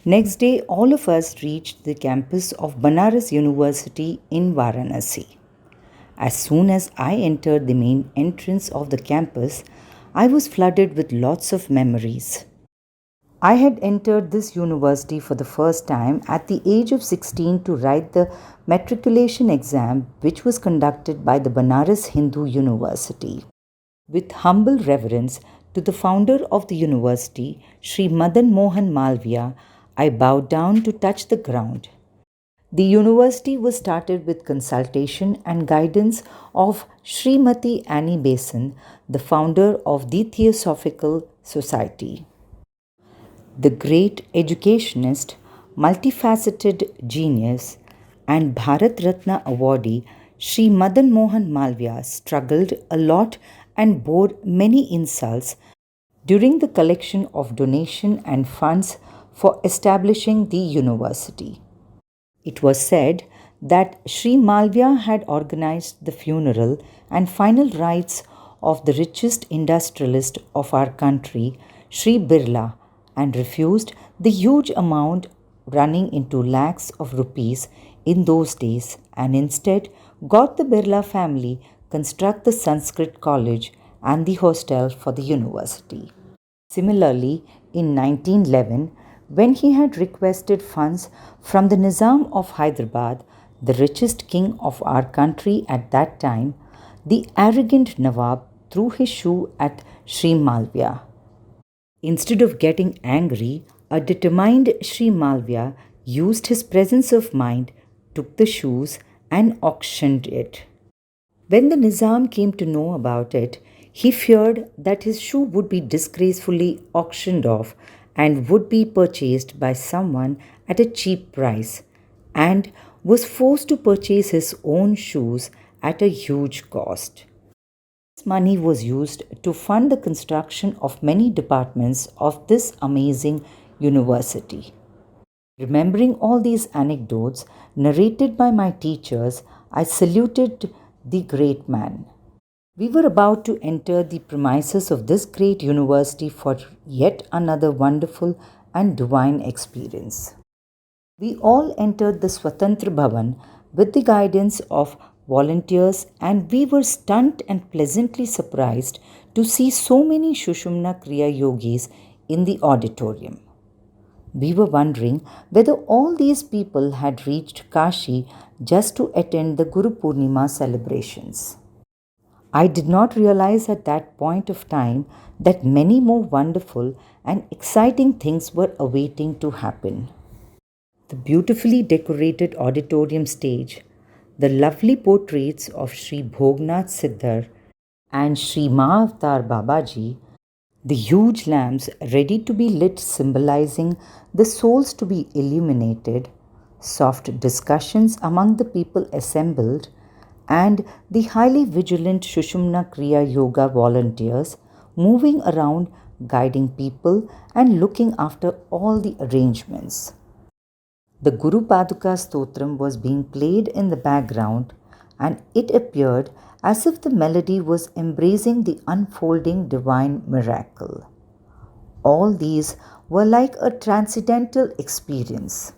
Next day, all of us reached the campus of Banaras University in Varanasi. As soon as I entered the main entrance of the campus, I was flooded with lots of memories. I had entered this university for the first time at the age of 16 to write the matriculation exam, which was conducted by the Banaras Hindu University. With humble reverence to the founder of the university, Sri Madan Mohan Malviya, I bowed down to touch the ground. The university was started with consultation and guidance of Srimati Annie Besant, the founder of the Theosophical Society. The great educationist, multifaceted genius, and Bharat Ratna awardee Sri Madan Mohan Malviya struggled a lot and bore many insults during the collection of donation and funds for establishing the university. It was said that Sri Malviya had organized the funeral and final rites of the richest industrialist of our country, Sri Birla, and refused the huge amount running into lakhs of rupees in those days and instead got the Birla family construct the Sanskrit college and the hostel for the university. Similarly, in 1911, when he had requested funds from the Nizam of Hyderabad, the richest king of our country at that time, the arrogant Nawab threw his shoe at Sri Malviya. Instead of getting angry, a determined Sri Malviya used his presence of mind, took the shoes, and auctioned it. When the Nizam came to know about it, he feared that his shoe would be disgracefully auctioned off and would be purchased by someone at a cheap price, and was forced to purchase his own shoes at a huge cost. This money was used to fund the construction of many departments of this amazing university. Remembering all these anecdotes narrated by my teachers, I saluted the great man. We were about to enter the premises of this great university for yet another wonderful and divine experience. We all entered the Swatantra Bhavan with the guidance of volunteers, and we were stunned and pleasantly surprised to see so many Shushumna Kriya yogis in the auditorium. We were wondering whether all these people had reached Kashi just to attend the Guru Purnima celebrations. I did not realize at that point of time that many more wonderful and exciting things were awaiting to happen. The beautifully decorated auditorium stage, the lovely portraits of Sri Bhognath Siddhar and Sri Mahavatar Babaji, the huge lamps ready to be lit symbolizing the souls to be illuminated, soft discussions among the people assembled, and the highly vigilant Shushumna Kriya Yoga volunteers moving around guiding people and looking after all the arrangements. The Guru Paduka Stotram was being played in the background, and it appeared as if the melody was embracing the unfolding divine miracle. All these were like a transcendental experience.